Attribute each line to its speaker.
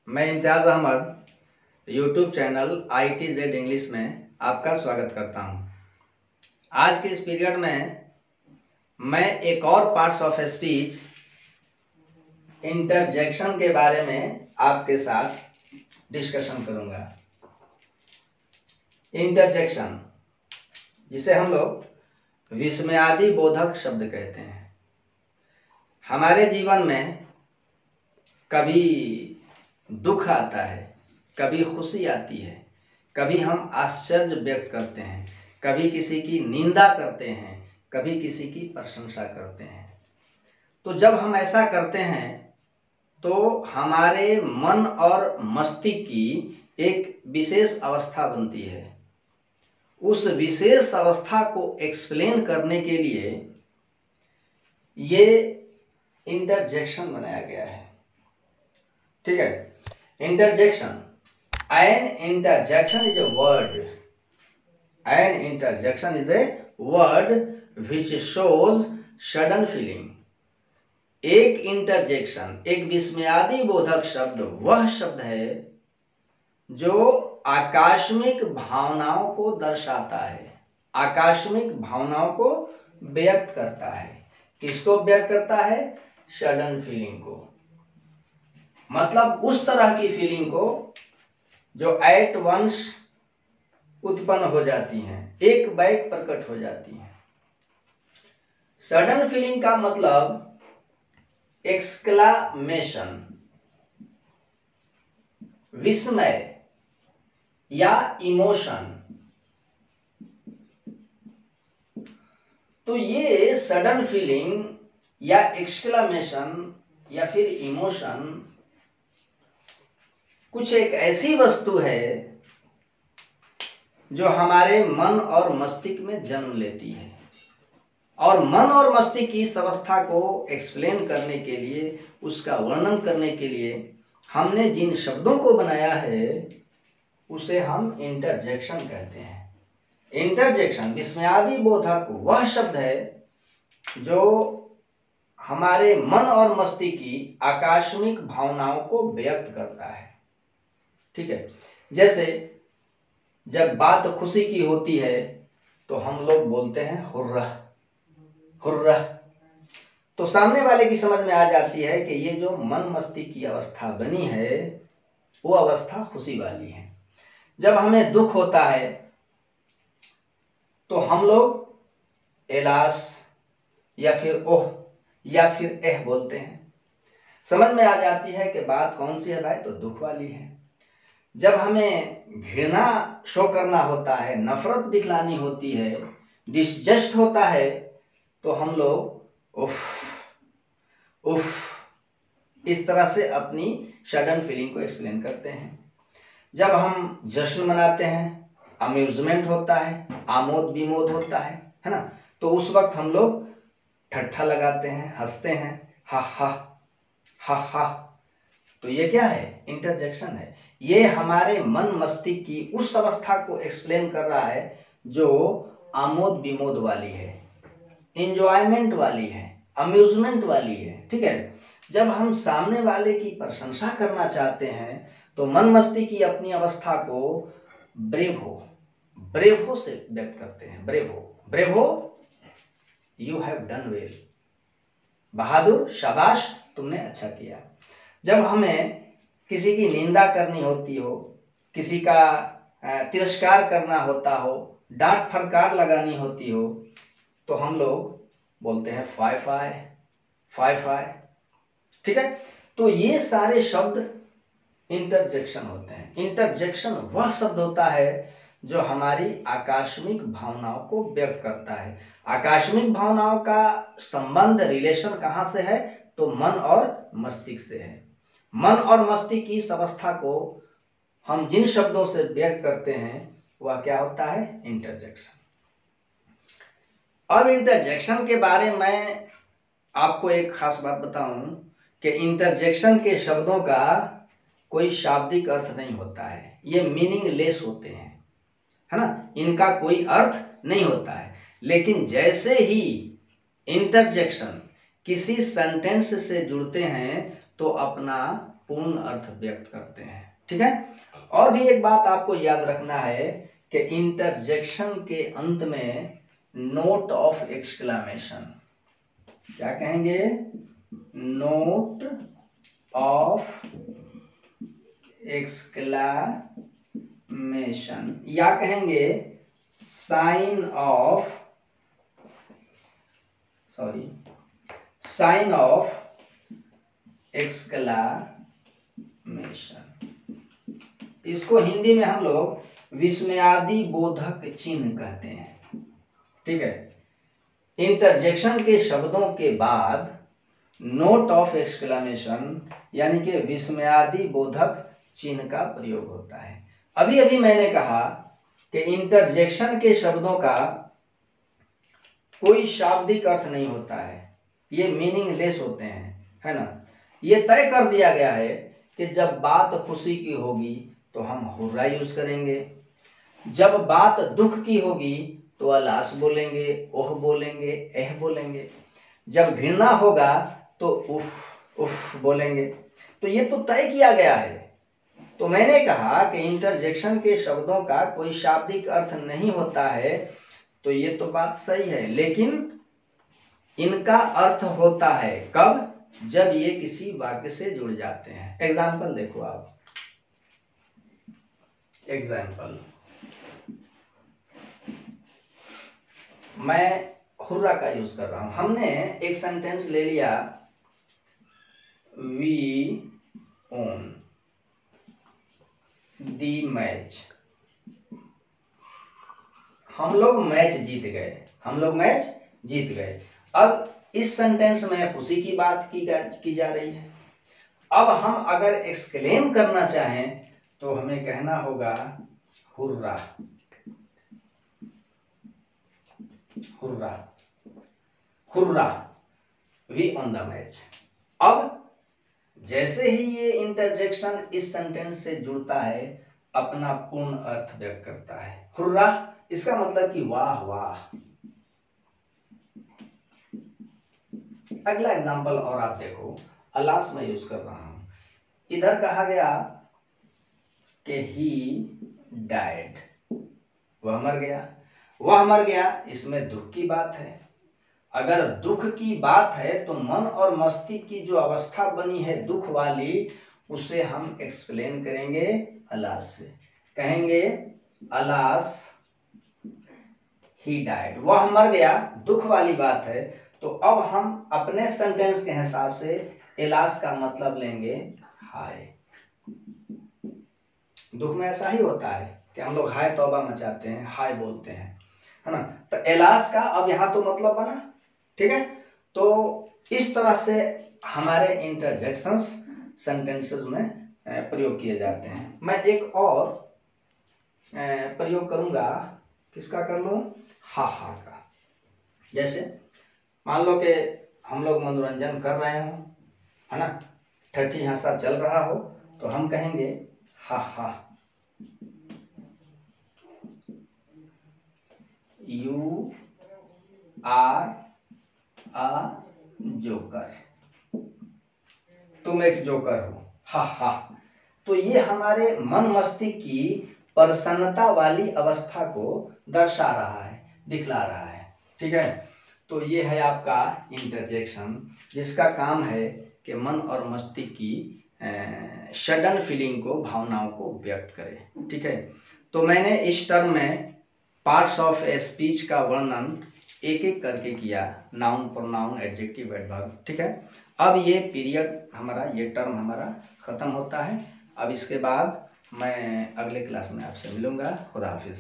Speaker 1: मैं Imtiaz Ahmad YouTube channel ITZ English में आपका स्वागत करता हूं। आज के इस पीरियड में मैं एक और पार्ट्स ऑफ स्पीच इंटरजेक्शन के बारे में आपके साथ डिस्कशन करूंगा। इंटरजेक्शन, जिसे हम लोग विस्मयादि बोधक शब्द कहते हैं, हमारे जीवन में कभी दुख आता है, कभी खुशी आती है, कभी हम आश्चर्य व्यक्त करते हैं, कभी किसी की निंदा करते हैं, कभी किसी की प्रशंसा करते हैं। तो जब हम ऐसा करते हैं तो हमारे मन और मस्तिष्क की एक विशेष अवस्था बनती है। उस विशेष अवस्था को एक्सप्लेन करने के लिए ये इंटरजेक्शन बनाया गया है। ठीक है, interjection. An interjection is a word. An interjection is a word which shows sudden feeling. एक इंटरजेक्शन, एक विस्मयादि बोधक शब्द वह शब्द है जो आकस्मिक भावनाओं को दर्शाता है, आकस्मिक भावनाओं को व्यक्त करता है। किसको व्यक्त करता है? सडन फीलिंग को, मतलब उस तरह की फीलिंग को जो एट वंस उत्पन्न हो जाती हैं, एक बैग प्रकट हो जाती हैं। सडन फीलिंग का मतलब एक्सक्लामेशन, विस्मय या इमोशन। तो ये सडन फीलिंग या एक्सक्लामेशन या फिर इमोशन कुछ एक ऐसी वस्तु है जो हमारे मन और मस्तिष्क में जन्म लेती है, और मन और मस्तिष्क की इस अवस्था को एक्सप्लेन करने के लिए, उसका वर्णन करने के लिए हमने जिन शब्दों को बनाया है उसे हम इंटरजेक्शन कहते हैं। इंटरजेक्शन, विस्मयादि बोधक वह शब्द है जो हमारे मन और मस्तिष्क की आकस्मिक भावनाओं को व्यक्त करता है। ठीक है, जैसे जब बात खुशी की होती है तो हम लोग बोलते हैं हुर्रा हुर्रा, तो सामने वाले की समझ में आ जाती है कि ये जो मन मस्तिष्क की अवस्था बनी है वो अवस्था खुशी वाली है। जब हमें दुख होता है तो हम लोग एलास या फिर ओह या फिर एह बोलते हैं। समझ में आ जाती है कि बात कौन सी है भाई, तो दुख वाली है। जब हमें घृणा शो करना होता है, नफरत दिखलानी होती है, डिसजस्ट होता है, तो हम लोग उफ उफ इस तरह से अपनी सडन फीलिंग को एक्सप्लेन करते हैं। जब हम जश्न मनाते हैं, अम्यूजमेंट होता है, आमोद विमोद होता है ना, तो उस वक्त हम लोग ठट्ठा लगाते हैं, हंसते हैं, हा हा हा हा। तो ये क्या है? इंटरजेक्शन है। ये हमारे मन मस्तिष्क की उस अवस्था को एक्सप्लेन कर रहा है जो आमोद विमोद वाली है, इंजॉयमेंट वाली है, अम्यूजमेंट वाली है। ठीक है, जब हम सामने वाले की प्रशंसा करना चाहते हैं तो मन मस्तिष्क की अपनी अवस्था को ब्रेवो से व्यक्त करते हैं। Bravo, you have done well, बहादुर, शाबाश, तुमने अच्छा किया। जब हमें किसी की निंदा करनी होती हो, किसी का तिरस्कार करना होता हो, डांट फटकार लगानी होती हो, तो हम लोग बोलते हैं फाय फाय फाय फाय। ठीक है, तो ये सारे शब्द इंटरजेक्शन होते हैं। इंटरजेक्शन वह शब्द होता है जो हमारी आकस्मिक भावनाओं को व्यक्त करता है। आकस्मिक भावनाओं का संबंध, रिलेशन कहाँ से है? तो मन और मस्तिष्क से है। मन और मस्तिष्क की इस अवस्था को हम जिन शब्दों से व्यक्त करते हैं वह क्या होता है? इंटरजेक्शन। अब इंटरजेक्शन के बारे में आपको एक खास बात बताऊं कि इंटरजेक्शन के शब्दों का कोई शाब्दिक अर्थ नहीं होता है, ये मीनिंगलेस होते हैं, है ना, इनका कोई अर्थ नहीं होता है। लेकिन जैसे ही इंटरजेक्शन किसी सेंटेंस से जुड़ते हैं तो अपना पूर्ण अर्थ व्यक्त करते हैं। ठीक है। और भी एक बात आपको याद रखना है कि इंटरजेक्शन के अंत में नोट ऑफ एक्सक्लेमेशन, क्या कहेंगे, नोट ऑफ एक्सक्लेमेशन, या कहेंगे साइन ऑफ एक्सक्लेमेशन। इसको हिंदी में हम लोग विस्मयादि बोधक चिन्ह कहते हैं। ठीक है। इंटरजेक्शन के शब्दों के बाद नोट ऑफ एक्सक्लेमेशन यानी कि विस्मयादि बोधक चिन्ह का प्रयोग होता है। अभी अभी मैंने कहा कि इंटरजेक्शन के शब्दों का कोई शाब्दिक अर्थ नहीं होता है, ये मीनिंगलेस होते हैं, है ना। ये तय कर दिया गया है कि जब बात खुशी की होगी तो हम हुर्रा यूज करेंगे, जब बात दुख की होगी तो अलास बोलेंगे, ओह बोलेंगे, एह बोलेंगे, जब घृणा होगा तो उफ उफ बोलेंगे। तो ये तो तय किया गया है। तो मैंने कहा कि इंटरजेक्शन के शब्दों का कोई शाब्दिक अर्थ नहीं होता है, तो ये तो बात सही है, लेकिन इनका अर्थ होता है कब, जब ये किसी वाक्य से जुड़ जाते हैं। एग्जाम्पल देखो आप, एग्जाम्पल, मैं हुर्रा का यूज कर रहा हूं। हमने एक सेंटेंस ले लिया, वी ओन दी मैच, हम लोग मैच जीत गए, हम लोग मैच जीत गए। अब इस सेंटेंस में खुशी की बात की जा रही है। अब हम अगर एक्सक्लेम करना चाहें तो हमें कहना होगा hurrah, hurrah, hurrah, we on the match. अब जैसे ही ये इंटरजेक्शन इस सेंटेंस से जुड़ता है, अपना पूर्ण अर्थ व्यक्त करता है। हुर्रा इसका मतलब कि वाह वाह। अगला एग्जांपल और आप देखो, अलास में यूज कर रहा हूं। इधर कहा गया कि ही डाइड, वह मर गया, वह मर गया, इसमें दुख की बात है। अगर दुख की बात है तो मन और मस्तिष्क की जो अवस्था बनी है दुख वाली, उसे हम एक्सप्लेन करेंगे अलास से, कहेंगे अलास ही डाइड, वह मर गया, दुख वाली बात है। तो अब हम अपने सेंटेंस के हिसाब से इलास का मतलब लेंगे हाय। दुख में ऐसा ही होता है कि हम लोग हाय तौबा मचाते हैं, हाय बोलते हैं, है ना। तो इलास का अब यहाँ तो मतलब बना। ठीक है। तो इस तरह से हमारे इंटरजेक्शंस सेंटेंसेस में प्रयोग किए जाते हैं। मैं एक और प्रयोग करूंगा, किसका कर लूं, हा हा का। जैसे मान लो कि हम लोग मनोरंजन कर रहे हो, है ना, ठट्ठी हंसा चल रहा हो, तो हम कहेंगे हा हा, यू आर अ जोकर, तुम एक जोकर हो, हा हा। तो ये हमारे मन मस्तिष्क की प्रसन्नता वाली अवस्था को दर्शा रहा है, दिखला रहा है। ठीक है। तो ये है आपका इंटरजेक्शन, जिसका काम है कि मन और मस्तिष्क की सडन फीलिंग को, भावनाओं को व्यक्त करे। ठीक है। तो मैंने इस टर्म में पार्ट्स ऑफ ए स्पीच का वर्णन एक एक करके किया, नाउन, प्रोनाउन, एडजेक्टिव, एडवर्ब। ठीक है। अब ये पीरियड हमारा, ये टर्म हमारा खत्म होता है। अब इसके बाद मैं अगले क्लास में आपसे मिलूंगा। खुदा हाफिज।